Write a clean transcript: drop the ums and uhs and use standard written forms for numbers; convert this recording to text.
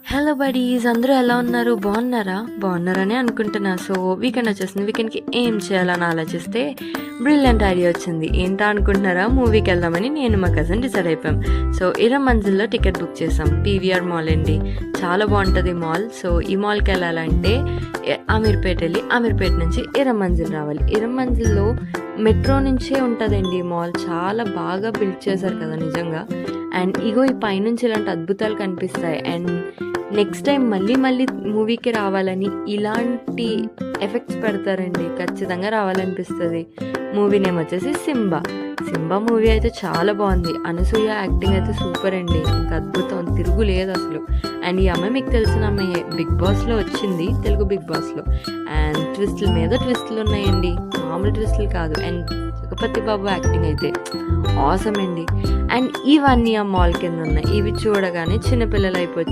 Hello buddies, అందరూ ఎలా ఉన్నారు? బాగున్నారని అనుకుంటున్నా. సో వీకెండ్ వచ్చేసింది. వీకెండ్కి ఏం చేయాలని ఆలోచిస్తే బ్రిలియంట్ ఐడియా వచ్చింది. ఏంటా అనుకుంటున్నారా? మూవీకి వెళ్దామని నేను మా కజిన్ డిసైడ్ అయిపోయాం. సో మంజిల్లో టికెట్ బుక్ చేసాం. పీవీఆర్ మాల్ అండి, చాలా బాగుంటుంది మాల్. సో ఈ మాల్కి వెళ్ళాలంటే అమీర్పేట వెళ్ళి అమీర్పేట నుంచి మంజిల్ రావాలి. మంజిల్లో మెట్రో నుంచే ఉంటుందండి మాల్. చాలా బాగా బిల్డ్ చేశారు కదా నిజంగా. అండ్ ఇగో ఈ పైనుంచి ఇలాంటి అద్భుతాలు కనిపిస్తాయి. అండ్ నెక్స్ట్ టైం మళ్ళీ మూవీకి రావాలని ఇలాంటి ఎఫెక్ట్స్ పెడతారండి. ఖచ్చితంగా రావాలనిపిస్తుంది. మూవీ నేమ్ వచ్చేసి సింబా మూవీ అయితే చాలా బాగుంది. అనసూయ యాక్టింగ్ అయితే సూపర్ అండి, ఇంకా అద్భుతం, తిరుగులేదు అసలు. అండ్ ఈ అమ్మాయి మీకు తెలిసిన అమ్మాయి, బిగ్ బాస్లో వచ్చింది, తెలుగు బిగ్ బాస్లో. అండ్ ట్విస్టుల మీద ట్విస్టులు ఉన్నాయండి, మామూలు ట్విస్టులు కాదు. అండ్ జగపతి బాబు యాక్టింగ్ అయితే ఆసమ్ అండి. అండ్ ఇవన్నీ ఆ మాల్ కింద ఉన్నాయి. ఇవి చూడగానే చిన్నపిల్లలు అయిపోవచ్చు.